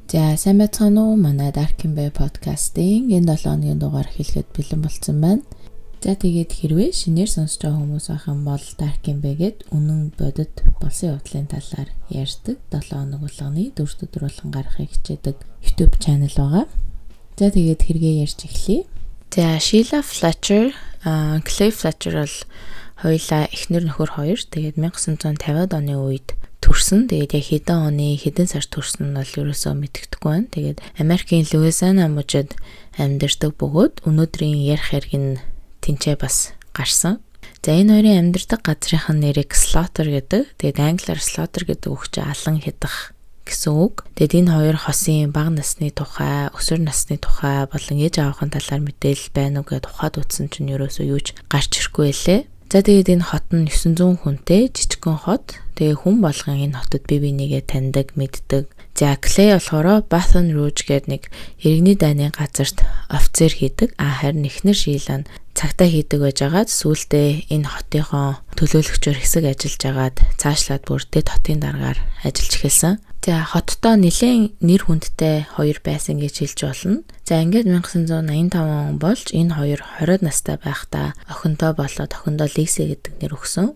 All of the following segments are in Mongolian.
За сайн байцгаана уу? Манай Darkin Bay podcast-ийн энэ 7 өдрийн дугаар хэлэхэд бэлэн болсон байна. За тэгээд хэрвээ шинээр сонсож байгаа хүмүүс байх юм бол Darkin Bay-гээд үнэн бодит болсон явдлын талаар ярьдаг 7 хоног болгоны 4 өдөр болгон гаргахыг хичээдэг YouTube channel байгаа. За тэгээд хэрэгээ ярьж эхлэе. За Sheila Fletcher, Clay Fletcher бол хоёулаа эхнэр нөхөр хоёр. Тэгээд 1950-ад оны үед төрсөн. Тэгээд яг хэдэн оны хэдэн сар төрсөн нь бол ерөөсөө мэддэхгүй байна. Тэгээд Америкийн Louisiana мужид амьдардаг бөгөөд өнөөдрийн ярих хэрэг нь тэнцээ бас гарсан. За энэ хоёрын амьдардаг газрын нэрийг Slaughter гэдэг. Тэгээд англиар Slaughter гэдэг үг чинь алан хядах гэсэн үг. Тэгэд энэ хоёр хосын бага насны тухай, өсвөр насны тухай болон ээж аавын талаар мэдээлэл байна уу гэдээ тухайд утсан чинь ерөөсөө юуж гарч ирэхгүй лээ. За тэгээд энэ хот нь 900 хүнтэй жижигхэн хот. Тэгээ хүн болгон энэ хотод бие бинийгээ таньдаг, мэддэг. За Clay болохоор Baton Rouge гэдэг нэг иргэний дайны газарт офицер хийдэг. Харин эхнэр Sheila нь цагтаа хийдэг байжгаад сүүлдээ энэ хотынхоо төлөөлөгчөөр хэсэг ажиллаж агаад цаашлаад бүр дэд хотын дараагаар ажиллаж эхэлсэн. За хоттой нэлээд нэр хүндтэй хоёр байсан гэж хэлж болно. За ингээд 1985 он болж энэ хоёр 20 настай байхдаа охинтой болоод охиндоо Lisa гэдэг нэр өгсөн.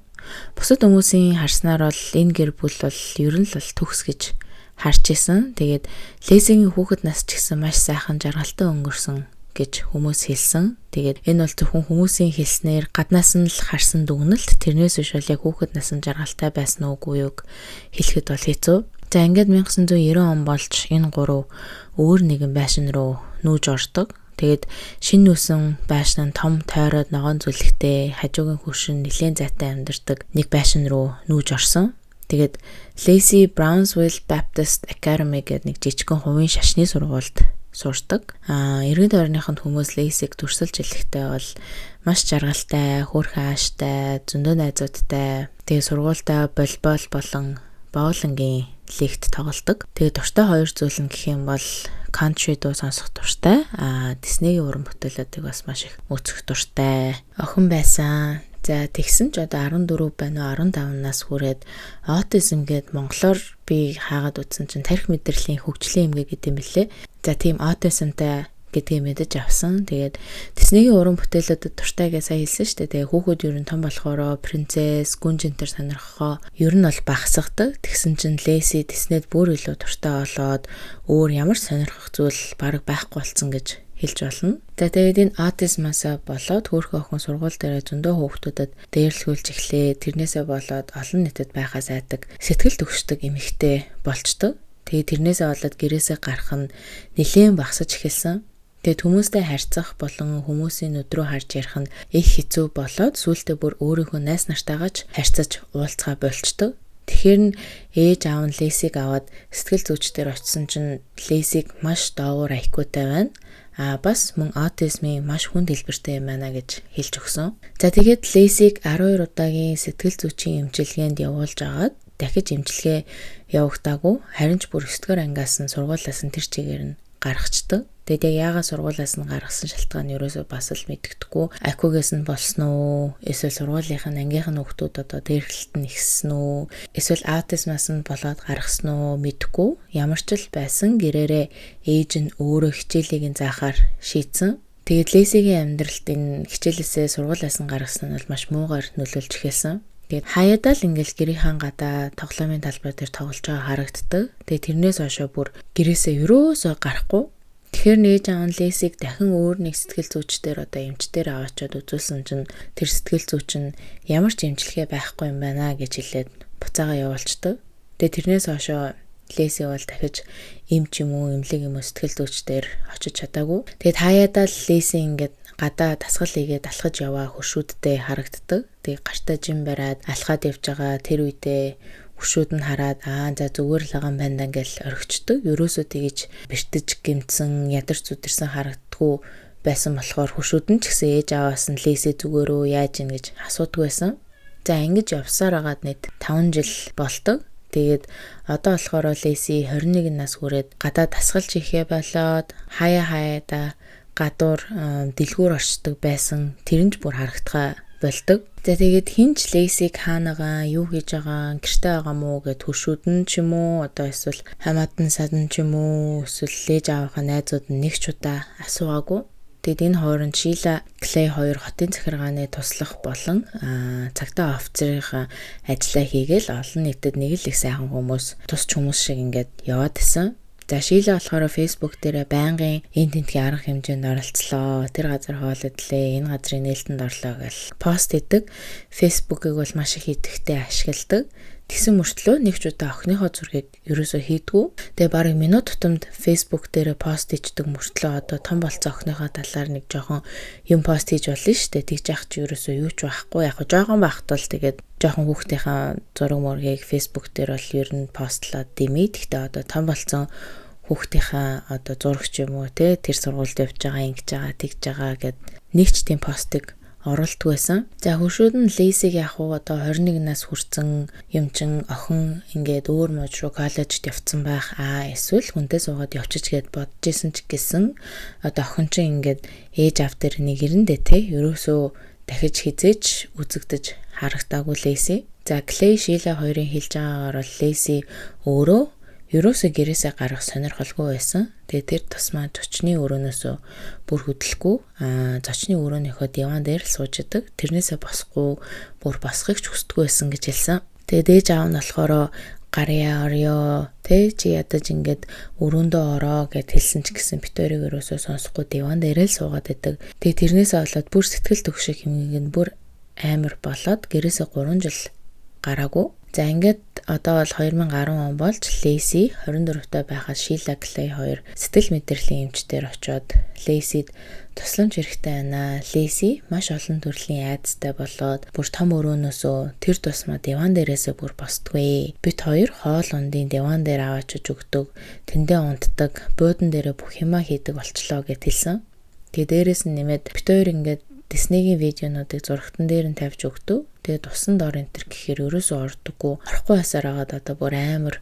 Бусад хүмүүсийн харснаар бол энэ гэр бүл бол ер нь л төгс гэж харж исэн. Тэгээд Lisa-гийн хүүхэд нас ч гэсэн маш сайхан жаргалтай өнгөрсөн гэж хүмүүс хэлсэн. Тэгээд энэ бол зөвхөн хүмүүсийн хэлснээр гаднаас нь л харсан дүгнэлт. Тэрнээс биш бол яг хүүхэд насан жаргалтай байсан уугүй юг хэлэхэд бол хэцүү. За ингээд 1990 он болж энэ гурав өөр нэгэн байшин руу нүүж ордог. Тэгээд шинэ нүүсэн байшин нь том тойроод ногоон зүлэгтэй хажуугийн хөршин нэлээд зайтай амьдардаг нэг байшин руу нүүж орсон. Тэгээд Lacey Brownsville Baptist Academy гэдэг нэг жижигхэн хувийн шашны сургуульд сурдаг. Иргэд орныхонд хүмүүс Lacey-г төрсөлж хэлэхдээ бол маш жаргалтай, хөөрхөн ааштай, зөндөө найзуудтай. Тэгээд сургуультай волейбол болон боулингийн лигт тоглодог. Тэгээд дуртай хоёр зүйл нь гэх юм бол country дуу сонсох дуртай. Disney-ийн уран бүтээлүүдийг бас маш их үзэх дуртай. Охин байсан. За тэгсэн ч одоо 14 байна уу 15 нас хүрээд autism гээд монголоор би хаагаад үзсэн чинь тарих мэдрэлийн хөгжлийн эмгэг гэдэг юм билээ. За тийм autismтай гэдгийг мэдэж авсан. Тэгээд Disney-ийн уран бүтээлүүдэд дуртай гэж сайн хэлсэн шүү дээ. Тэгээд хүүхэд ер нь том болохоор принцесс, гүнжинтер сонирхохоо ер нь бол багасгадаг. Тэгсэн чинь Lacey Disney-д бүр илүү дуртай болоод өөр ямар сонирхох зүйл баг байхгүй болсон гэж хэлж болно. За тэгээд энэ аутизмаасаа болоод хөөрхөн охин сургууль дээр зөндөө хүүхдүүдэд дээрлэхүүлж эхлээ. Тэрнээсээ болоод олон нийтэд байхаа сайдаг, сэтгэл төгсдөг эмэгтэй болчдөг. Тэгээд тэрнээсээ болоод гэрээсээ гарах нь нэлээд багасж эхэлсэн. Тэгээд хүмүүстэй харьцах болон хүмүүсийн нүд рүү харж ярих нь их хэцүү болоод сүүлдээ бүр өөрийнхөө найз нартайгаа ч харьцаж уулзгаа болчдөг. Тэгэхээр нь ээж аав нь Lacey-г аваад сэтгэл зүйчдэр очисон чинь Lacey-г маш доовор IQ-тай байна. Бас мөн аутизмын маш хүнд хэлбэртэй юм байна гэж хэлж өгсөн. За тэгээд Lacey-г 12 удаагийн сэтгэл зүйчийн эмчилгээнд явуулж агаад дахиж эмчилгээ явагдаагүй. Харин ч бүр 9-р ангиас нь сургуулиас нь тэр чигээр нь гаргацдаг. Тэгээд яг яагаад сургуулиас нь гаргасан шалтгаан нь ерөөсөө бас л мэддэхгүй. IQ-гээс нь болсон уу? Эсвэл сургуулийнхын ангийнх нь хүүхдүүд одоо дээрлэлт нь ихсэн үү? Эсвэл аутизмаас нь болоод гаргасан уу? Мэддэхгүй. Ямар ч л байсан гэрээрээ ээж нь өөрөө хичээлийг заахаар шийдсэн. Тэгээд Lacey-гийн амьдралд энэ хичээлээсээ сургуулиас нь гаргасан нь бол маш муугаар нөлөөлж эхэлсэн. Тэгээд хаяадаа л ингээл гэрийнхэн гадаа тоглоомын талбай дээр тоглож байгаа харагддаг. Тэгээд тэрнээс хойшоо бүр гэрээсээ ерөөсөө гарахгүй. Тэгэхээр нээж аав Lacey-г дахин өөр нэг сэтгэл зүйчдэр одоо эмчтэр аваачаад үзүүлсэн чинь тэр сэтгэл зүйч нь ямар ч эмчилгээ байхгүй юм байна гэж хэлээд буцаага явуулчихдаг. Тэгээд тэрнээс хойшоо Lacey бол дахиж эмч юм уу, эмнэлэг юм уу сэтгэл зүйчдэр очиж чадаагүй. Тэгээд хаяадаа л Lacey ингээд гадаа дасгал хийгээд алхаж яваа хөршүүдтэй харагддаг. Тэгээд гартаа жим бариад алхаад явж байгаа тэр үедээ хөршүүд нь хараад за зүгээр л байгаа юм байна гэж орхичдөг. Ерөөсөө тэгэж бэртэж гэмтсэн, ядарч зүдэрсэн харагддаггүй байсан болохоор хөршүүд нь ч гэсэн ээж аваас нь Lacey зүгээр үү яаж ийн гэж асуудаг байсан. За ингэж явсаар агаад нэг 5 жил болдог. Тэгээд одоо болохоор Lacey 21 нас хүрээд гадаа дасгалж ихээ болоод хаяада гадуур дэлгүүр орчдөг байсан. Тэр нь ч бүр харагдахаа болдог. За тэгээд хинч Лейсиг хаанагаа, юу хийж байгаа, гэртээ байгаа мó гэд хөршүүдэн ч юм уу, одоо эсвэл хамаатан садан ч юм уу, эсвэл ээж аавынхаа найзууд нь нэг ч удаа асуугаагүй. Тэгэд энэ хооронд Шила, Клей хоёр хотын захиргааны туслах болон цагдаа офицерын ажлаа хийгээл олон нийтэд нэг л их сайхан хүмүүс, тусч хүмүүс шиг ингээд яваад исэн. За Шила болохоор Facebook дээр байнгын энэ тентгийн арга хэмжээнд оролцлоо. Тэр газар хоол идлээ, энэ газрын нээлтэнд орлоо гэж пост хийдэг. Facebook-ыг бол маш их идэвхтэй ашигладаг. Тэгсэн мөртлөө нэг ч удаа охиныхоо зургийг ерөөсөө хийдгүү. Тэгээ бараг минут тутамд Facebook дээр пост хийдэг мөртлөө одоо том болцсон охиныхоо талаар нэг жоохон юм пост хийж болно шүү дээ. Тэгж яах чи ерөөсөө юу ч байхгүй. Яг жоохон байхад бол тэгээд жоохон хүүхдийнхаа зураг мөргийг Facebook дээр бол ер нь постлоод димээ. Гэхдээ одоо том болцсон хүүхдийнхаа одоо зурагч юм уу те тэр сургуульд явж байгаа, ингэж байгаа, тэгж байгаа гэд нэг ч тийм постыг оруулдаг байсан. За хөршүүд нь Лейсиг яг уу одоо 21 нас хүрсэн юм чин охин ингээд өөр мод руу коллежд явцсан байх. Эсвэл хүнтэй суугаад явчих гэд бодож исэн ч гэсэн одоо охин чин ингээд ээж аав дээр нэг ирэндээ те ерөөсөө дахиж хизээч үзэгдэж харагдаагүй Лейси. За Клей Шила хоёрын хэлж байгаагаар бол Лейси өөрөө ерөөсөө гэрээсээ гарах сонирхолгүй байсан. Тэгээ тэр тусмаа зочны өрөөнөөсөө бүр хөдлөхгүй зочны өрөөнийхөө диван дээр л сууж идэг. Тэрнээсээ босхгүй бүр босхийг ч хүсдэггүй байсан гэж хэлсэн. Тэгээ дээж аав нь болохоор гарьяа орё тэ чи ядаж ингээд өрөөндөө ороо гэд хэлсэн ч гэсэн битүүрийг ерөөсөө сонсохгүй диван дээр л суугаад идэг. Тэгээ тэрнээсээ болоод бүр сэтгэл төгшөх хэмээг нь бүр амар болоод гэрээсээ 3 жил гараагүй. За ингээд одоо бол 2010 он болж Лейси 24-тай байхад Шила Клей хоёр сэтгэл мэдрэлийн эмчтэр очоод Лейсид тусламж хэрэгтэй байна. Лейси маш олон төрлийн айдастай болоод бүр том өрөөнөөсөө тэр тусмаа диван дээрээсээ бүр босдгүй. Бид хоёр хоол ундын диван дээр аваачиж өгдөг. Тэндээ унтдаг, буудан дээрээ бүх юмаа хийдэг болчлоо гэд хэлсэн. Тэгээ дээрээс нь нэмээд бид хоёр ингээд Disney-гийн видеонуудыг зурагтан дээр нь тавьж өгдөг. Тэгээд усан дор энтер гэхээр ерөөсөө ордоггүй. Орохгүй басаар агаад одоо бүр амар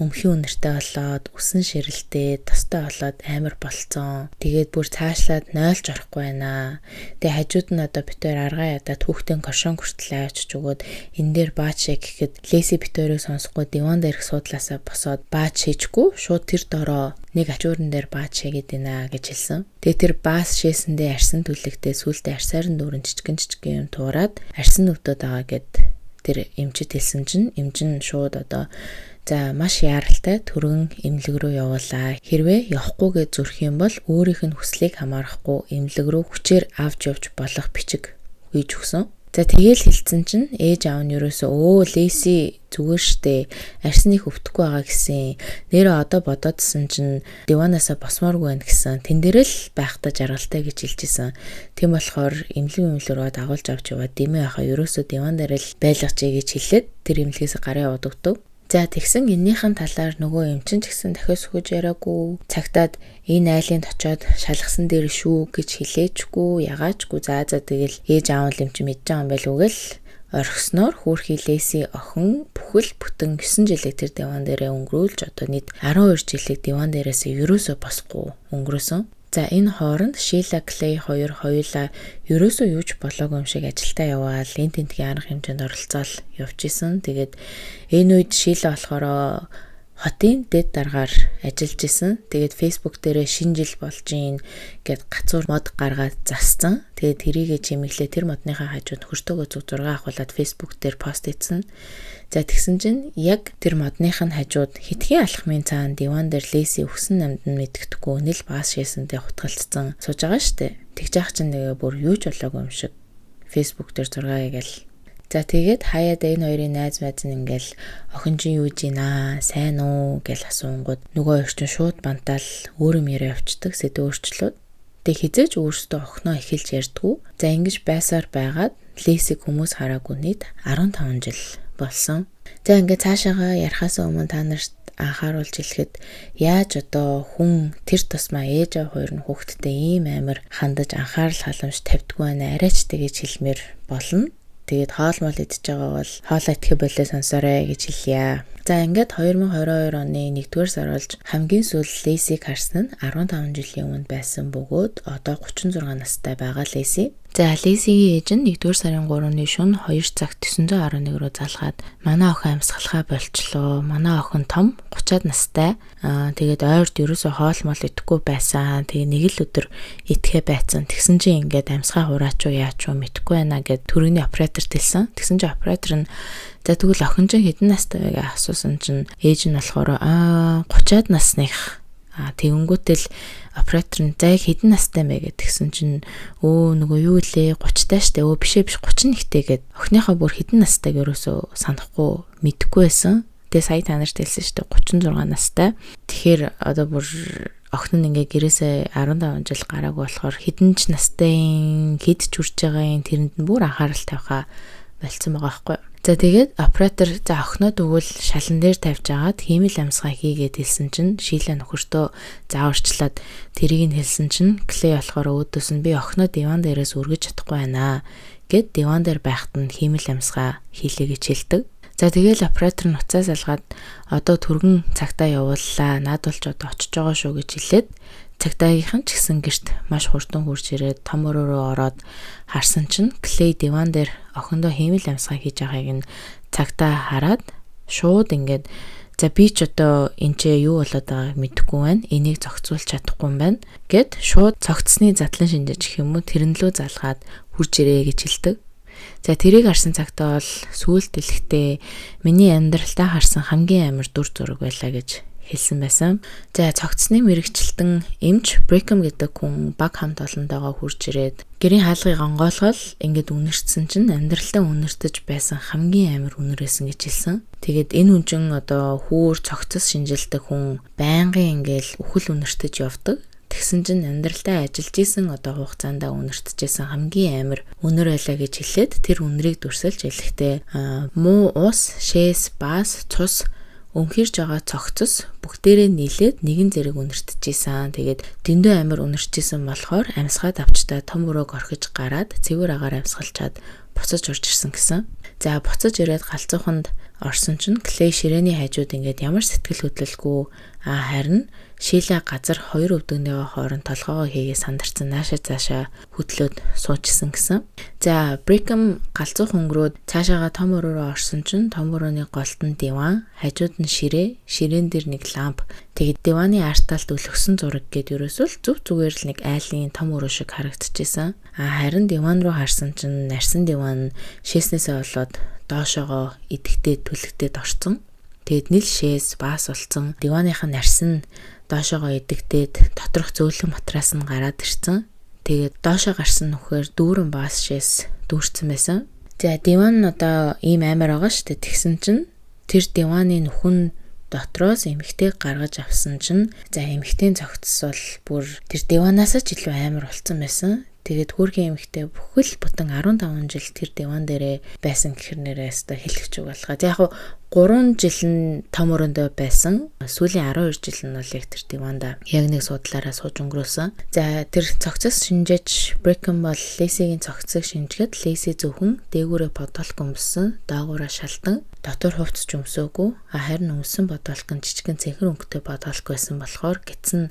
өмхийн үнэртэй болоод, үсэн ширэлтэй, тастай болоод амар болцсон. Тэгээд бүр цаашлаад 0 орохгүй байна. Тэгээд хажууд нь одоо битээр аргаа ядаад хүүхдийн кошон хүртэл авчиж өгөөд энэ дээр баач гэхэд Лейси битээрийг сонсохгүй диван дээрх суудлаасаа босоод баач хийжгүй шууд тэр дороо нэг ачуурн дээр баач хийгээд байна гэж хэлсэн. Тэгээд тэр баас шээсэндээ арьсан түлэгтээ сүултээ арьсаар нь дүүрэн жижигэн юм туураад арьсан өвдөд байгаа гэд тэр эмчэд хэлсэн чинь эмчин шууд одоо за маш яаралтай түргэн эмнэлэг рүү явуулаа. Хэрвээ явахгүйгээ зүрх юм бол өөрийнх нь хүслийг хамаарахгүй эмнэлэг рүү хүчээр авч явж болох бичиг хийж өгсөн. За тэгээл хэлсэн чинь ээж аав нь ерөөсөө Лейси зүгээр штэ арсныг өвдөхгүй байгаа гэсэн. Нэрээ одоо бодоодсэн чинь диванаасаа босмооргүй байна гэсэн. Тэн дээр л байхдаа жаргалтай гэж хэлжсэн. Тийм болохоор эмнэлэг рүү дагуулж авч яваад димээ ахаа ерөөсөө диван дээр л байлгачээ гэж хэлээд тэр эмнэлгээс гараа яваад өгдөг. За тэгсэн эннийхэн талаар нөгөө эмчин ч гэсэн дахиад сөхөж яриаггүй. Цагтаад энэ айлынд очоод шалгасан дээр шүү гэж хэлээчгүй, ягаачгүй. За тэгэл ээж аав л эмчин мэдж байгаа юм байл үгэл орхисноор хүүрхий Лейси охин бүхэл бүтэн 9 жилийг тэр диван дээрээ өнгөрүүлж одоо нийт 12 жилийг диван дээрээсээ ерөөсөө босхгүй өнгөрөөсөн. За энэ хооронд Шила Клей хоёр хоёулаа ерөөсөө юуч болоогүй юм шиг ажилдаа яваал энэ тентгийн арга хэмжээнд оролцоол явж исэн. Тэгээд энэ үед Шила болохоор хотын дэд даргаар ажиллаж исэн. Тэгээд Facebook дээрээ шинэ жил болж гин гэд гацуур мод гаргаад зассан. Тэгээд тэрийгэ чимэглээ тэр модныхаа хажууд хөртөөгөө зүг зураг авахуулаад Facebook дээр пост хийсэн. За тэгсэн чинь яг тэр модных нь хажууд хитгэн алхмын цаана диван дээр Лейси өгсөн намд нь мэдгэдэггүй нэл баас шээсэндээ хутгалцсан сууж байгаа штэ. Тэгж яах чинь тэгээ бүр юу ч болоогүй юм шиг Facebook дээр зураг хийгээл. За тэгээд хаяад энэ хоёрын найз нь ингээл охин чинь юу жийнаа сайн уу гэж асуунгууд нөгөө хоёр чинь шууд бантаал өөрөө мөрөө явцдаг сэдв өөрчлөөд тэг хизээж өөртөө охиноо эхэлж ярьдгүү. За ингэж байсаар байгаад Лейсиг хүмүүс хараагүй нийт 15 жил болсон. За ингээд цаашаага ярихаас өмнө та нарт анхааруулж хэлэхэд яаж одоо хүн тэр тусмаа ээж аав хоёр нь хүүхдтэй ийм амар хандаж анхаарал халамж тавьдгүй байна арайч тэгэж хэлмээр болно. Тэгээд хоол мол идж байгаа бол хоолоо итгэх болоо сонсоорой гэж хэлье. За ингээд 2022 оны 1-р сар болж хамгийн сүүл Лейсиг харсан нь 15 жилийн өмнө байсан бөгөөд одоо 36 настай байгаа Лейси. За Лизигийн ээж нь 1-р сарын 3-ны шөнө 2 цагт 911 руу залгаад манай охин амьсгалахаа болчлоо. Манай охин том 30-аад настай. Тэгээд ойрд ерөөсөө хоол мол идэхгүй байсан. Тэгээ нэг л өдөр идэхэ байцсан. Тэгсэн чинь ингээд амьсгаа хураач уу яач уу мэдэхгүй байна гэд төрөний операторт хэлсэн. Тэгсэн чинь оператор нь за тэгвэл охин чинь хэдэн настай вэ гэж асуусан чинь ээж нь болохоор 30-аад насных. Тэгэнгүүтэл оператор нь за хэдэн настай мэ гэдгсэн чинь нөгөө юу лээ 30-тай штэ биш 31-тэй гэд охиныхоо бүр хэдэн настайг ерөөсөө санахгүй мэдэхгүй байсан. Тэгээ сая та нарт хэлсэн штэ 36 настай. Тэгэхээр одоо бүр охин нь ингээ гэрээсээ 15 жил гараагүй болохоор хэдэн ч настай хэд ч үрж байгаа тэрэнд нь бүр анхаарал тавихаа болцсон байгаа байхгүй. За тэгээд оператор за охиноо тэгвэл шалан дээр тавьж агаад хиймэл амьсгаа хийгээд хэлсэн чинь Шиля нөхөртөө зааварчлаад тэрийг нь хэлсэн чинь Клей болохоор өөдөөс нь би охиноо диван дээрээс өргөж чадахгүй байна гэд диван дээр байхад нь хиймэл амьсгаа хийлээ гэж хэлдэг. За тэгэл оператор нь уцаа салгаад одоо түргэн цагтаа явууллаа. Наад болж одоо очиж байгаа шүү гэж хэлээд цагдаагийнхан ч гэсэн гэрт маш хурдан хурж ирээд том өрөөрөө ороод харсан чинь Клей диван дээр охиндоо хиймэл амьсгаа хийж байгааг нь цагдаа хараад шууд ингээд за би ч одоо энэ ч юу болоод байгааг мэдэхгүй байна. Энийг зохицуулж чадахгүй юм байна гэд шууд цогцсны задлан шинжиж гэх юм уу тэрнлөө залгаад хурж ирээ гэж хэлдэг. За тэрийг харсан цагтаа бол сүүлд дэлгэхдээ миний амьдралтаа харсан хамгийн амар дүр зураг байлаа гэж хэлсэн байсан. За цогцсны мэрэгчлэлтэн эмч Брекхэм гэдэг хүн баг хамт олондоогоо хурж ирээд гэрийн хаалгыг онгойлгол ингээд үнэрчсэн чинь амьдралтаа үнэртэж байсан хамгийн амар үнэрсэн гэж хэлсэн. Тэгээд энэ хүн чинь одоо хүүр цогцос шинжилдэг хүн байнгын ингээл үхэл үнэртэж явдаг. Тэгсэн чинь амьдралтаа ажиллаж исэн одоо хугацаанд үнэртжсэн хамгийн амар үнэр байлаа гэж хэлээд тэр үнрийг дүрсэлж хэлэхдээ муу ус, шээс, баас, цус өнхирж байгаа цогцос бүгдээрээ нийлээд нэгэн зэрэг үнэртжсэн. Тэгээд дэндүү амар үнэрчсэн болохоор амьсгаад авчдаа том өрөөг орхиж гараад цэвэр агаар амьсгалчаад буцаж орж ирсэн гэсэн. За буцаж ирээд галзууханд орсон чинь Клей ширээний хажууд ингээд ямар сэтгэл хөдлөлгүй харин Шиля газар хоёр өвдөгнийхөө хооронд толгоогоо хийгээ сандарсан наашаа цаашаа хөдлөөд суучсан гэсэн. За Брекхэм галзуух өнгөрөөд цаашаага том өрөөрөө орсон чинь том өрөөний голд нь диван, хажууд нь ширээн дээр нэг ламп. Тэгээд диваны арт талд өлгсөн зураг гээд ерөөсөө л зүгээр л нэг айлын том өрөө шиг харагдчихсан. Харин диван руу харсан чинь нарсан диван шээснээсээ болоод доошоогоо идэхтэй түлхтэд орцсон. Тэгэд нийл шээс баас болсон. Диваныхаа нарсан доошоогоо идэгдээд доторх зөөлөн матрас нь гараад ирсэн. Тэгээд доошоо гарсан нүхээр дүүрэн баас шээс дүүрсэн байсан. За диван нь одоо ийм амар байгаа шүү дээ. Тэгсэн чинь тэр диваны нүхэн дотроос эмэгтэйг гаргаж авсан чинь за эмэгтэйн цогцос бол бүр тэр диванаас ч илүү амар болсон байсан. Тэгээд хүүргийн эмэгтэй бүхэл бүтэн 15 жил тэр диван дээрээ байсан гэхэр нэрээс та хэлэх үг болгоо. Яг 3 жил нь том өрөөндөө байсан. Сүүлийн 12 жил нь бол яг тэр диванда яг нэг судлаараа сууж өнгөрөөсөн. За тэр цогцос шинжээч Брекхэм бол Лесигийн цогцыг шинжгээд Леси зөвхөн дээгүүрээ бодолк өмссөн, доогуураа шалтан дотор хувцс өмсөөгүй. Харин өмсөн бодолк нь жижигэн цэнхэр өнгөтэй бодолк байсан болохоор гидсэн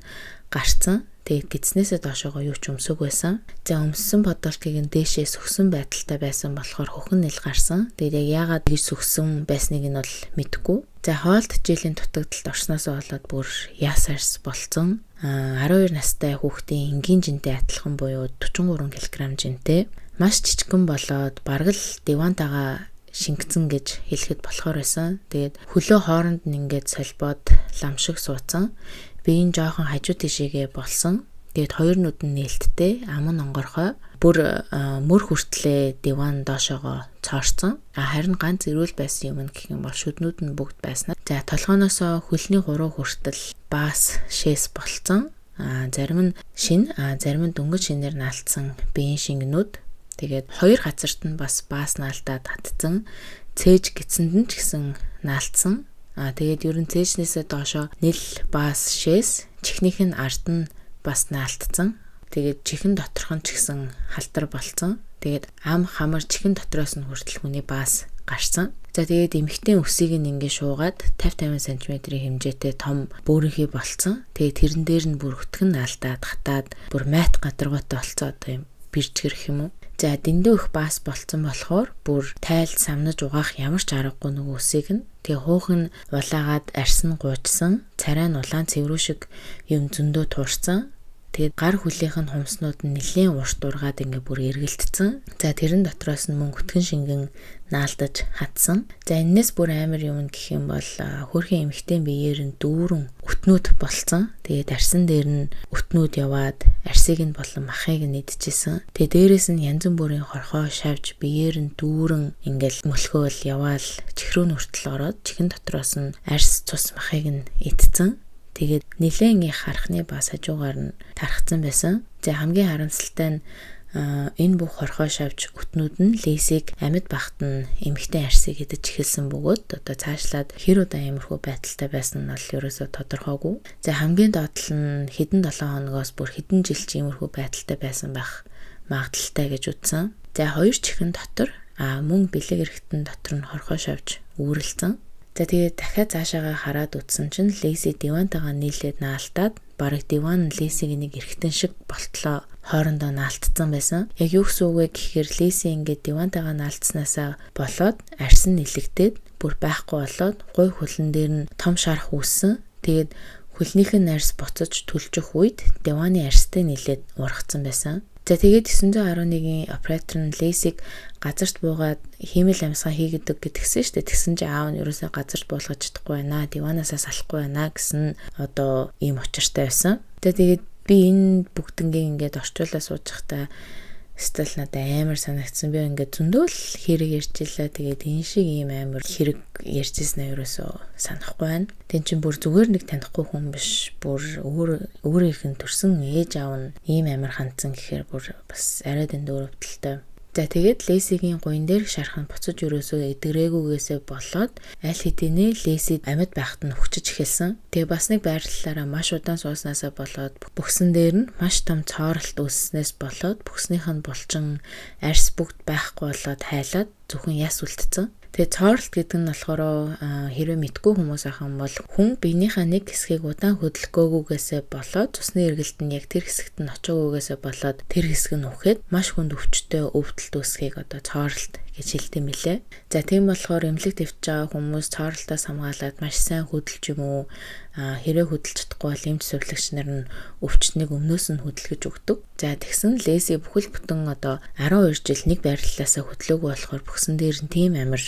гарцсан. Тэгээд гидснээсээ доошоогоо юу ч өмсөг байсан. За өмссөн бодолкийг нь дээшээ сүгсэн байдалтай байсан болохоор хөхөн нэл гарсан. Тэгээд яг яагаад гэж сүгсэн байсныг нь бол мэдэхгүй. За хоолт жилийн дутагдалд орсноос болоод бүр ясарс болцсон. 12 настай хүүхдийн энгийн жинтэй адилхан буюу 43 кг жинтэй. Маш жижигхэн болоод бараг л дивантайгаа шингэцэн гэж хэлэхэд болохоор байсан. Тэгээд хөлөө хооронд нь ингээд солбоод лам шиг суудсан. Биеийн жоохон хажуу тишээгээ болсон. Тэгээд хоёр нүд нь нээлттэй, ам нь онгорхой. Бүр мөр хүртлээ диван доошоогоо цоорсон. Харин ганц эрүүл байсан юм гэх юм бол шүднүүд нь бүгд байснаа. За толгооноосоо хөлний гурав хүртэл баас шээс болцсон. Зарим нь шин, зарим нь дөнгөж шинээр наалтсан биеийн шингэнүүд. Тэгээд хоёр газарт нь бас баас наалтаад татцсан. Цээж гидсэнд нь ч гэсэн наалтсан. Тэгээд ерөн цээжнээсээ доошоо нэл баас шээс, чихнийх нь ард нь бас наалтцсан. Тэгээд чихэн доторх нь ч гэсэн халтар болцсон. Тэгээд ам хамар чихэн дотроос нь хүртэл хүний баас гарсан. За тэгээд эмэгтэй өсийг нь ингээ шуугаад 50-50 см-ийн хэмжээтэй том бөөрийнхий болцсон. Тэгээд тэрэн дээр нь бүр хөтгөн наалтаад хатаад бүр майт гадаргуутай болцоо одоо юм биржгэрэх юм уу. За дэндүү их баас болцсон болохоор бүр тайлд самнаж угаах ямар ч аргагүй нөгөө үсийг нь тэгээ хуух нь улаагаад арьсан гуйжсан, царай нь улаан цэврүү шиг юм зөндөө туурсан. Тэгээд гар хүлийнх нь хумснууд нь нэлийн урт ургаад ингээ бүр эргэлдсэн. За тэрэн дотроос нь мөн хөтгөн шингэн наалдаж хатсан. За энэс бүр амар юм гэх юм бол хөрхийн эмэгтэй биеэр нь дүүрэн өтнүүд болцсон. Тэгээд арьсан дээр нь өтнүүд яваад арьсыг нь болон махыг нь идчихсэн. Тэгээд дээрээс нь янз бүрийн хорхоо шавж биеэр нь дүүрэн ингээл мөлхөөл яваал чихрүү нүртэл ороод чихэн дотроос нь арьс цус махыг нь идсэн. Тэгээд нэлээд их харахны бас хажуугаар нь тархацсан байсан. За хамгийн харамсалтай нь энэ бүх хорхоо шавж өтнүүд нь лесийг амьд багт нь эмэгтэй арьсыг идэж эхэлсэн бөгөөд одоо цаашлаад хэр удаа иймэрхүү байдалтай байсан нь бол ерөөсөө тодорхойгүй. За хамгийн доотлол нь хэдэн 7 хоногоос бүр хэдэн жил ч иймэрхүү байдалтай байсан байх магадaltaй гэж үзсэн. За хоёр чихэн дотор мөн бэлэг эргэтэн дотор нь хорхоо шавж үүрэлцэн. За тэгээд дахиад цаашаагаа хараад утсан чинь Леси дивантайгаа нийлээд наалтаад бараг диван нь Лесиг нэг эргэтэн шиг болтлоо хоорондоо наалтсан байсан. Яг юу гэсэн үг вэ гэхээр Леси ингээд дивантайгаа наалтснаасаа болоод арьс нь нэлэгдээд бүр байхгүй болоод гуй хөлн дээр нь том шарах үүссэн. Тэгээд хөлнийх нь арьс буцаж түлжих үед диваны арьстай нийлээд ургацсан байсан. За тэгээд 911-ийн оператор нь Лесиг газарт буугаад хиймэл амьсгаа хийгээд гэдгсэн шүү дээ. Тэгсэн чинь аав нь ерөөсөө газарт буулгаж чадахгүй байна. Диванаасаа салахгүй байна гэсэн одоо ийм учиртай байсан. Тэгээд би энэ бүгднгийн ингээд орчуулаа сууж байхдаа стил надад амар санагдсан. Би ингээд зөндөө л хэрэг ярьж илаа. Тэгээд энэ шиг ийм амар хэрэг ярьжсэн ерөөсөө санахгүй байна. Тэн чинь бүр зүгээр нэг танихгүй хүн биш. Бүр өөрийнх нь төрсөн ээж аав нь ийм амар хандсан гэхээр бүр бас арай дэндүү өвдөлтөй. За тэгээд Лесигийн гуйн дээр шархан буцаж өрөөсөө эдгэрээгүйгээсээ болоод аль хэдийнэ Лесид амьд байхад нь хүчиж эхэлсэн. Тэгээ бас нэг байрлалаараа маш удаан сууснасаа болоод бүхсэн дээр нь маш том цооролт үүсснээс болоод бүхснийх нь булчин арьс бүгд байхгүй болоод хайлаад зөвхөн яс үлдсэн. Тэгээ цооролт гэдэг нь болохоор хэрвээ мэдгүй хүмүүс ахын бол хүн биенийхээ нэг хэсгийг удаан хөдөлгөөгүйгээсээ болоод цусны эргэлт нь яг тэр хэсэгт нь очиогүйгээсээ болоод тэр хэсэг нь үхээд маш хүнд өвчтөй өвдөлт үүсгэхийг одоо цооролт гэж хэлдэм билээ. За тийм болохоор эмнэлэг твж байгаа хүмүүс цооролтоос хамгаалаад маш сайн хөдөлж юм уу хэрэг хөдөлж чадахгүй бол эмч сувлагч нар нь өвчтнийг өмнөөс нь хөдөлгөж өгдөг. За тэгсэн Леси бүхэл бүтэн одоо 12 жил нэг байрлалаасаа хөдлөөгүй болохоор бүхсэн дээр нь тийм амар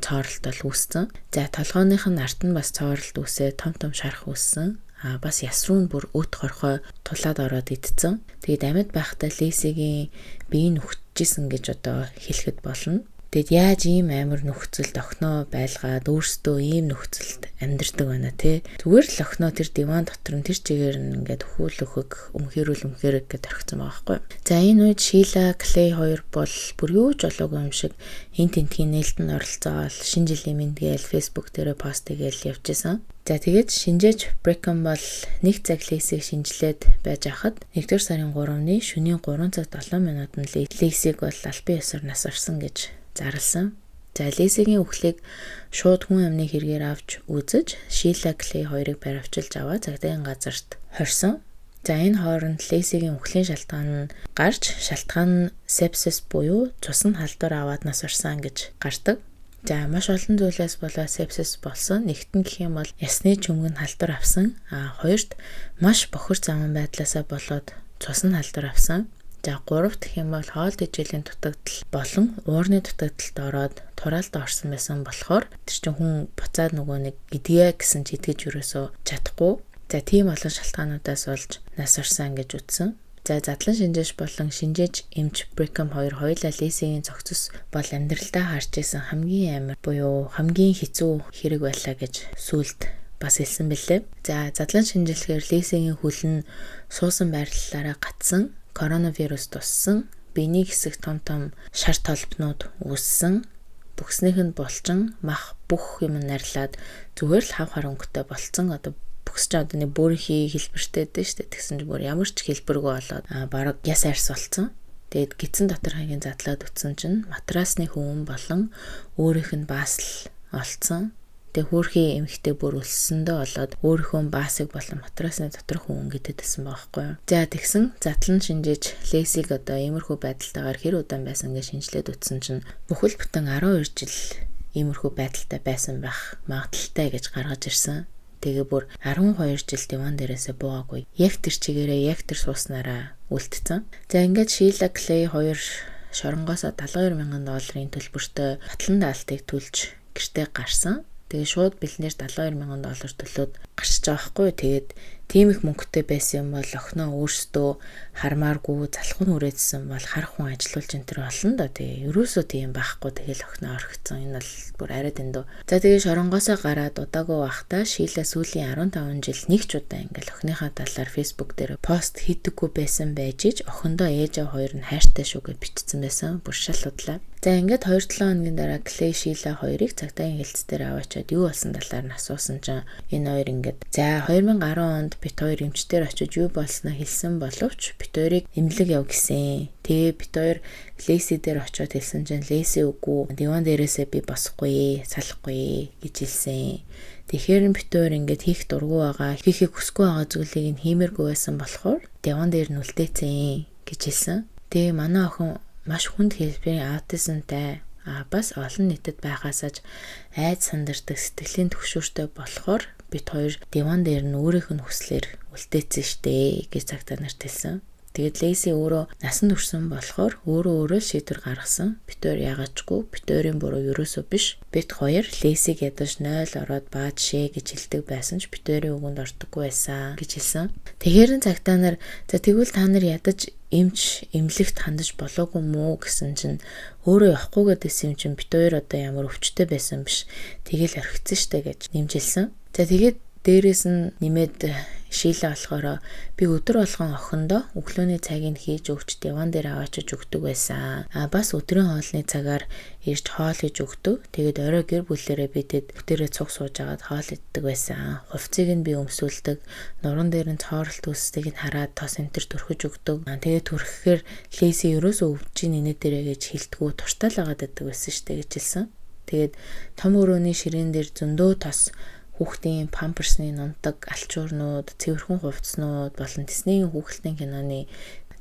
цооролт бол үүссэн. За толгойных нь арт нь бас цооролт үүсээ том шарах үүссэн. Бас яс руу нь бүр өт хорхой тулаад ороод идсэн. Тэгээд амьд байхдаа Лесигийн бие нүхчихсэн гэж одоо хэлэхэд болно. Тэгэд яаж ийм амар нөхцөлд охиноо байлгаад өөрсдөө ийм нөхцөлд амьдардаг байна те. Зүгээр л охиноо тэр диван дотор нь тэр чигээр нь ингээд өхөг өмхөрөл гэдээ орхисон байгаа байхгүй. За энэ үед Шила, Клей хоёр бол бүр юу ч олоогүй юм шиг энэ тентгийн нээлтэнд оролцоод шинэ жилийн мэндгээл Facebook дээр пост хийгээл явжсэн. За тэгээд шинжээч Брекон бол нэг цаг Лесиг шинжилээд байж хахад 1-р сарын 3-ны шөнийн 3 цаг 7 минутанд Лесиг бол албан ёсоор нас орсон гэж зарласан. За Лесигийн үхлийг шууд хүн амны хэрэгээр авч үзэж Шила, Клей хоёрыг баривчилж аваад цагдаагийн газарт хорьсон. За энэ хооронд Лесигийн үхлийн шалтгаан нь гарч шалтгаан нь сепсис буюу цусны халдвар аваад нас орсон гэж гардаг. За маш олон зүйлээс болоод сепсис болсон. Нэгтэн гэх юм бол ясны чөмгөнд халдвар авсан. Хоёрт маш бохир заман байдлаасаа болоод цусны халдвар авсан. За гуравт гэх юм бол хоол тэжээлийн дутагдал болон уурны дутагдалд ороод тураалд орсон байсан болохоор тэр чинь хүн буцаад нөгөө нэг идгээ гэсэн ч итгэж юусоо чадахгүй. За тийм олон шалтгаануудаас болж нас орсон гэж үтсэн. За задлан шинжээч болон шинжээч эмч Бреком хоёр хоёулаа Лесигийн цогцос бол амьдралдаа харж исэн хамгийн амар буюу хамгийн хэцүү хэрэг байлаа гэж сүлд бас хэлсэн бэлээ. За задлан шинжилгээр Лесигийн хөл нь суусан байрлалаараа гатсан, коронавирус туссан, биений хэсэг том шар толбнууд үүссэн, бүхснийх нь булчин, мах бүх юм нарилаад зүгээр л хав харанхуйтай болцсон. Одоо бүхсч одоо нэг бүрийнхий хэлбэртэй дээ шүү дээ. Тэгсэн чинь бүр ямар ч хэлбэргүй болоод бараг яс арьс болцсон. Тэгээд гидсэн дотор хагийн задлаад үтсэн чинь матрасны хөвөн болон өөрийнх нь бас л олцсон. Тэг хөөрхий эмэгтэй бүр өлссөндөө болоод өөрийнхөө баасыг болон матрасны доторх хүн гэдэг байсан байхгүй юу. За тэгсэн затлан шинжиж Лесиг одоо иймэрхүү байдалтайгаар хэр удаан байсан гэж шинжилээд утсан чинь бүхэл бүтэн 12 жил иймэрхүү байдалтай байсан байх магадaltaй гэж гаргаж ирсэн. Тэгээ бүр 12 жил диван дээрээсээ буугаагүй. Яг тэр чигээрээ яг тэр сууснараа үлдсэн. За ингээд Шила Клей 2 шоронгоосоо $72,000 төлбөртэй батлан даалтыг төлж гэртээ гарсан. Тэгээ шууд бэлнээр $72,000 төлөөд гарч байгаа байхгүй. Тэгээд тийм их мөнгөтэй байсан юм бол охиноо өөрсдөө хармааргүй залхуу нүрээдсэн бол харах хүн ажилуулж энэ төр болно да. Тэгээ ерөөсөө тийм байхгүй. Тэгэл охиноо орхицсан. Энэ бол бүр арай дэндүү. За тэгээ шоронгоосоо гараад удаагүй байхдаа Шила сүүлийн 15 жил нэг ч удаа ингээл охиныхаа талаар Facebook дээр пост хийдэггүй байсан байж ич охиндоо ээж аваа хоёр нь хайртай шүү гэж бичсэн байсан. Бүр шал удлаа. За ингээд 2-7 хоногийн дараа Клей Шила хоёрыг цагтаагийн хэлц дээр аваачаад юу болсон талаар нь асуусан чинь энэ хоёр ингээд за 2010 онд бит хоёр эмчтэр очиж юу болсноо хэлсэн боловч бит хоёрыг эмнэлэг яв гэсэн. Тэгээ бит хоёр Леси дээр очиод хэлсэн чинь Леси үгүй диван дээрээсээ би босохгүй салахгүй гэж хэлсэн. Тэгэхээр бит хоёр ингээд хийх дургу байгаа хийхийг хүсгүй байгаа зүйлийг нь хиймээргүй байсан болохоор диван дээр нь үлдээсэн гэж хэлсэн. Тэгээ манай охин маш хүнд хэлбэрийн аутизмтай бас олон нийтэд байгаасаж айд сандардаг сэтгэлийн төвшөөртэй болохоор бит хоёр диван дээр нь өөрийнх нь хүслээр үлдээсэн штэ гэж цагтаа нарт хэлсэн. Тэгээд Леси өөрөө насанд хүрсэн болохоор өөрөө шийдвэр гаргасан. Бит хоёр яагаачгүй бит хоёрын буруу ерөөсөө биш. Бит хоёр Лесиг ядаж 0 ороод баа жишээ гэж хэлдэг байсан ч бит хоёрын үгэнд ортоггүй байсан гэж хэлсэн. Тэгэхээр цагтаа нар за тэгвэл та нар ядаж эмнэлэгт хандаж болоогүй мүү гэсэн чинь өөрөө явахгүй гэдсэн юм чинь бит хоёр одоо ямар өвчтэй байсан биш. Тэгэл орхицсан штэ гэж нэмжэлсэн. За тэгээд дээрээс нь нэмээд Шила болохоор би өдөр болгон охиндоо өглөөний цагийг хийж өгч диван дээр аваачиж өгдөг байсан. Бас өдрийн хоолны цагаар ирж хоол хийж өгдөг. Тэгээд орой гэр бүлээрээ бидэд бүтээрээ цуг сууж агаад хоол иддэг байсан. Хувцсыг нь би өмсүүлдэг. Нуран дээр нь цооролт үстэйг нь хараад тос энтер төрхөж өгдөг. Тэгээд төрхөөр Леси ерөөсөө өвчин инээ дээрээ гэж хэлдэггүй туртаал агаад байдаг байсан штэ гэж хэлсэн. Тэгээд том өрөөний ширээн дээр зөндөө тос хүүхдийн памперсны нундаг алчуурнууд, цэвэрхэн хувцснууд болон Диснейгийн хүүхэлдэйн киноны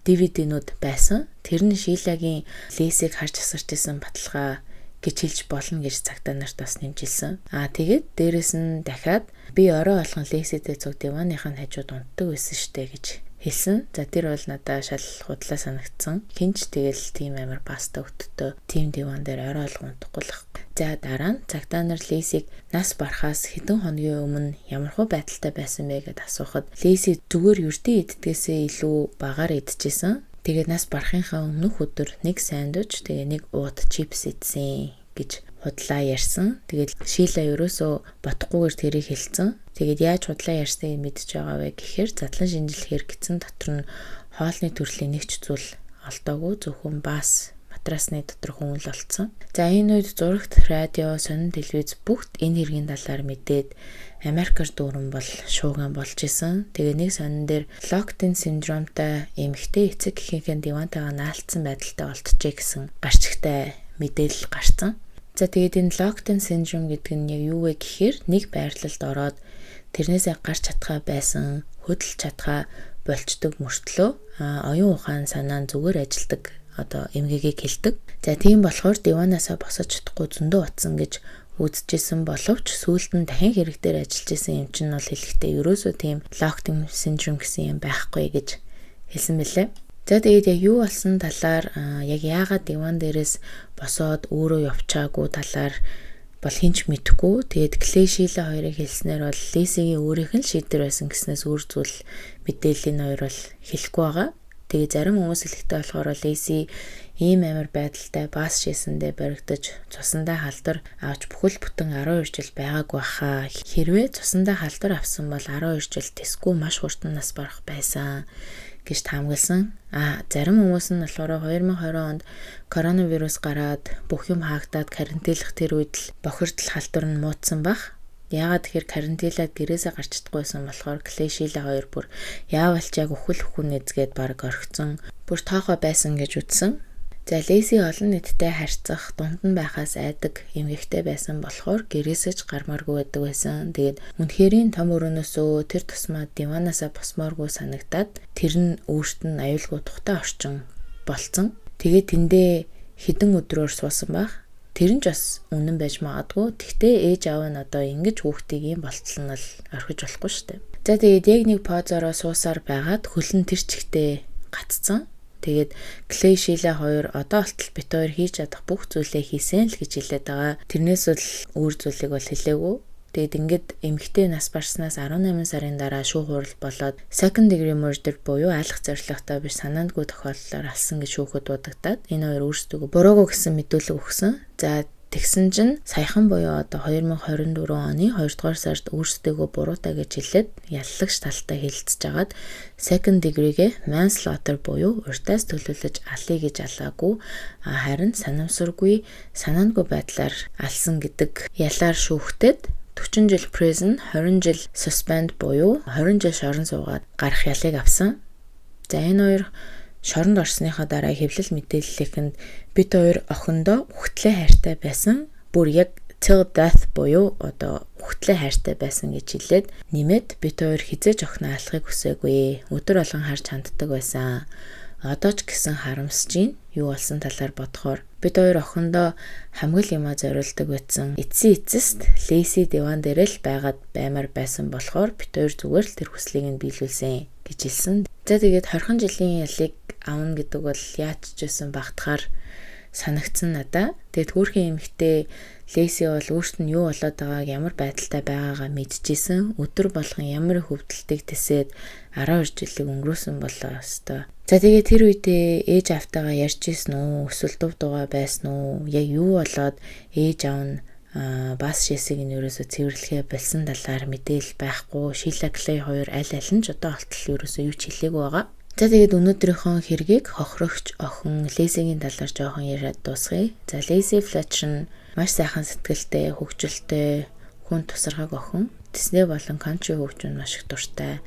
DVD-нууд байсан. Тэр нь Шилагийн Лесиг харж асарч исэн баталгаа гэж хэлж болно гэж цагтаа нарт бас нэмжилсэн. Тэгээд дээрэс нь дахиад би орой болгон Леситэй цуг диваныхаа хажууд унтдаг байсан штэ гэж хэлсэн. За тэр бол надад шал худлаа санагдсан. Хинч тэгэл тийм амар паста өтөтөө тийм диван дээр орой болгон унтахгүй л. За дараа нь цагтаа нар Лесиг нас барахаас хэдэн хоногийн өмнө ямархуу байдалтай байсан бэ гэдээ асуухад Леси зүгээр ердийн иддгээсээ илүү багаар идчихсэн. Тэгээд нас барахынхаа өмнөх өдөр нэг сандвич тэгээ нэг ууд чипс идсэн гэж худлаа ярьсан. Тэгээд Шила ерөөсөө бодохгүйгээр тэрийг хэлсэн. Тэгээд яаж худлаа ярьсныг мэдчихэж байгаа вэ гэхээр задлан шинжилгээр гисэн дотор нь хоолны төрлийн нэг ч зүйл олдоогүй зөвхөн бас матрасны дотор хүмүүл олцсон. За энэ үед зурагт радио, сонин телевиз бүгд энэ хэргийн талаар мэдээд Америкэр дүүрэн бол шууган болж исэн. Тэгээ нэг сонин дээр Locked-in синдромтой эмэгтэй эцэг эхийнхээ дивантайгаа наалтсан байдалтай олдчихэ гэсэн гарчигтай мэдээлэл гарсан. За тэгээд энэ Locked-in syndrome гэдэг нь яг юу вэ гэхээр нэг байрлалд ороод тэрнээсээ гарч чадхаа байсан, хөдөлж чадхаа болчдөг мөртлөө оюун ухаан санаа зүгээр ажилдаг одоо эмгээгийг хэлдэг. За тийм болохоор диванаасаа босож чадахгүй зөндөө утсан гэж үзчихсэн боловч сүүлд нь дахин хэрэг дээр ажиллаж исэн юм чинь бол хэлэхдээ ерөөсөө тийм Locked-in syndrome гэсэн юм байхгүй гэж хэлсэн мэлээ. За тэгээд яг юу болсон талаар яг яагаад диван дээрээс босоод өөрөө явчаагүй талаар бол хинч мэдэхгүй. Тэгээд Клей Шила хоёрыг хэлснээр бол Лесигийн өөрийнх нь шийдвэр байсан гэснээс өөр зүйл мэдээллийн хоёр бол хэлэхгүй байгаа. Тэгээ зарим хүмүүс хэлэхдээ болохоор Леси ийм амар байдалтай бас шийсэндээ баригдаж цусандаа халдвар авч бүхэл бүтэн 12 жил байгаагүй баха. Хэрвээ цусандаа халдвар авсан бол 12 жил тэсгүй маш хурдан нас барах байсан гэж таамагласан. Зарим хүмүүс нь болохоор 2020 онд коронавирус гараад бүх юм хаагдаад карантинлах тэр үед л бохирдол халдвар нь муудсан баг. Яагаад тэгэхээр карантинлаад гэрээсээ гарч чадахгүйсэн болохоор Клей Шила хоёр бүр яавалч яг өхөл нээзгээд баг орхицсон. Бүр тоохоо байсан гэж үзсэн. За Лейси олон нийттэй харьцах, дунд нь байхаас айдаг эмэгтэй байсан болохоор гэрээсэж гармааргүй байдаг байсан. Тэгээд үнэхэрийн том өрөөнөөсөө тэр тусмаа диванаасаа босмооргүй санагдаад тэр нь өөрт нь аюулгүй тухтай орчин болцсон. Тэгээд тэндээ хэдэн өдрөөр суусан байх. Тэр нь ч бас үнэн байж магадгүй. Тэгтээ ээж аав нь одоо ингэж хүүхдийг ийм болтол нь л орхиж болохгүй шүү дээ. За тэгээд яг нэг позороо суусаар байгаад хөлн тэр чигтээ гацсан. Тэгээд Клей Шилэ хоёр одоо болтол бит хоёр хийж чадах бүх зүйлээ хийсэн л гэж хэлээд байгаа. Тэрнээс бол өөр зүйлийг бол хэлээгүй. Тэгээд ингээд эмэгтэй нас барснаас 18 сарын дараа шүүх хурал болоод second degree murder буюу айлах зорилготой биш санаандгүй тохиолдлоор алсан гэж шүүхэд дуудагдаад энэ хоёр өөрсдөө буруугүй гэсэн мэдүүлэг өгсөн. За тэгсэн чинь саяхан буюу одоо 2024 оны 2 дугаар сард өөрсдөө буруутай гэж хэлээд яллагч талтай хэлэлцэж агаад second degree-гээ manslaughter буюу урьдаас төлөвлөж алъя гэж алаагүй харин санамсаргүй санаандгүй байдлаар алсан гэдэг ялаар шүүхтэд 40 жил prison 20 жил suspend буюу 20 жил шорон суугаад гарах ялыг авсан. За энэ хоёр шоронд орсныхаа дараа хэвлэл мэдээллийнхэнд бид хоёр охиндоо үхтлээ хайртай байсан. Бүр яг till death буюу одоо үхтлээ хайртай байсан гэж хэлээд нэмээд бид хоёр хизээж охиноо алахыг хүсээгүй. Өдөр болгон харж ханддаг байсан. Одоо ч гэсэн харамсаж байна. Юу болсон талаар бодохоор бид хоёр охиндоо хамгийн юмаа зориулдаг байсан. Эцэст Лейси диван дээр л байгаад баймаар байсан болохоор бид хоёр зүгээр л тэр хүслийг нь биелүүлсэн гэж хэлсэн. За тэгээд 20 жилийн ялыг авна гэдэг бол яаж ч байсан багтахаар санагдсан надаа. Тэгээд хөөрхөн эмэгтэй Лейси бол өөрт нь юу болоод байгааг ямар байдалтай байгаагаа мэдчихсэн. Өдөр болгон ямар хөвдөлтийг тэсээд 12 жилиг өнгөрөөсөн болоо өстой. За тэгээд тэр үедээ ээж автайгаа ярьж ийсэн үү? Эсвэл дув дугаа байсан уу? Яг юу болоод ээж аав нь бас шэсийг нь ерөөсө цэвэрлэхээ болсон талаар мэдээлэл байхгүй. Шила Клей хоёр аль нь ч одоо болтол ерөөсө юу ч хэлээгүй байгаа. За тэгээд өнөөдрийнхөө хэргийг хохирогч охин Лейсигийн талаар жоохон яриад дуусгая. За Лейси Флетчер нь маш сайхан сэтгэлтэй, хөгжилтэй, хүн тусархаг охин. Дисней болон country хөгжмөнд маш их дуртай.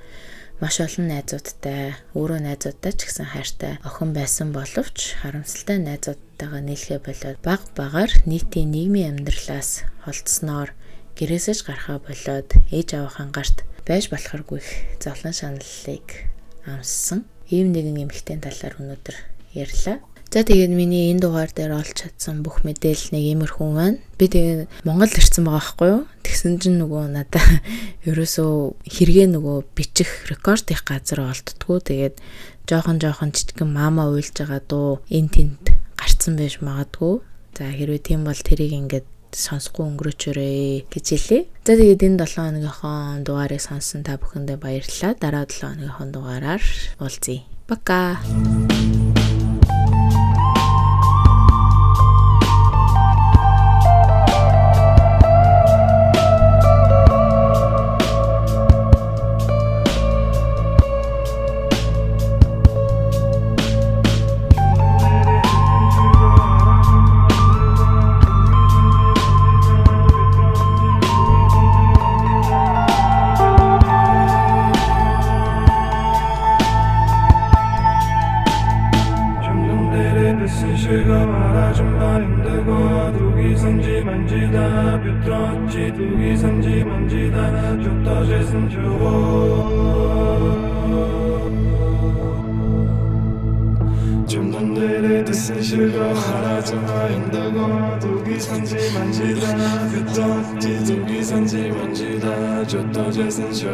Маш олон найзуудтай, өөрөө найзуудтай ч гэсэн хайртай охин байсан боловч харамсалтай найзуудтайгаа нийлхээ болоод баг багаар нийтийн нийгмийн амьдралаас холдсноор гэрээсэж гарахаа болоод ээж аавынхаа гарт байж болохгүй их зовлон шаналлыг амссан. Ийм нэгэн эмэгтэй талаар өнөөдөр ярьлаа. За тэгээд миний энэ дугаар дээр олж чадсан бүх мэдээлэл нэг иймэрхүү байна. Би тэгээд Монгол ирсэн байгаа байхгүй юу? Тэгсэн чинь нөгөө надаа ерөөсөө хэрэгээ нөгөө бичих рекорд их газар олддггүй. Тэгээд жоохон жижигэн мама уйлж байгаа дуу энэ тэнд гарцсан байж магадгүй. За хэрвээ тийм бол тэрийг ингээд сонсохгүй өнгөрөөчөрэй гэж хэлье. За тэгээд энэ 7 хоногийнхоо дугаарыг сонссон та бүхэндээ баярлалаа. Дараа 7 хоногийнхоо дугаараар уулзъя. Пока. Just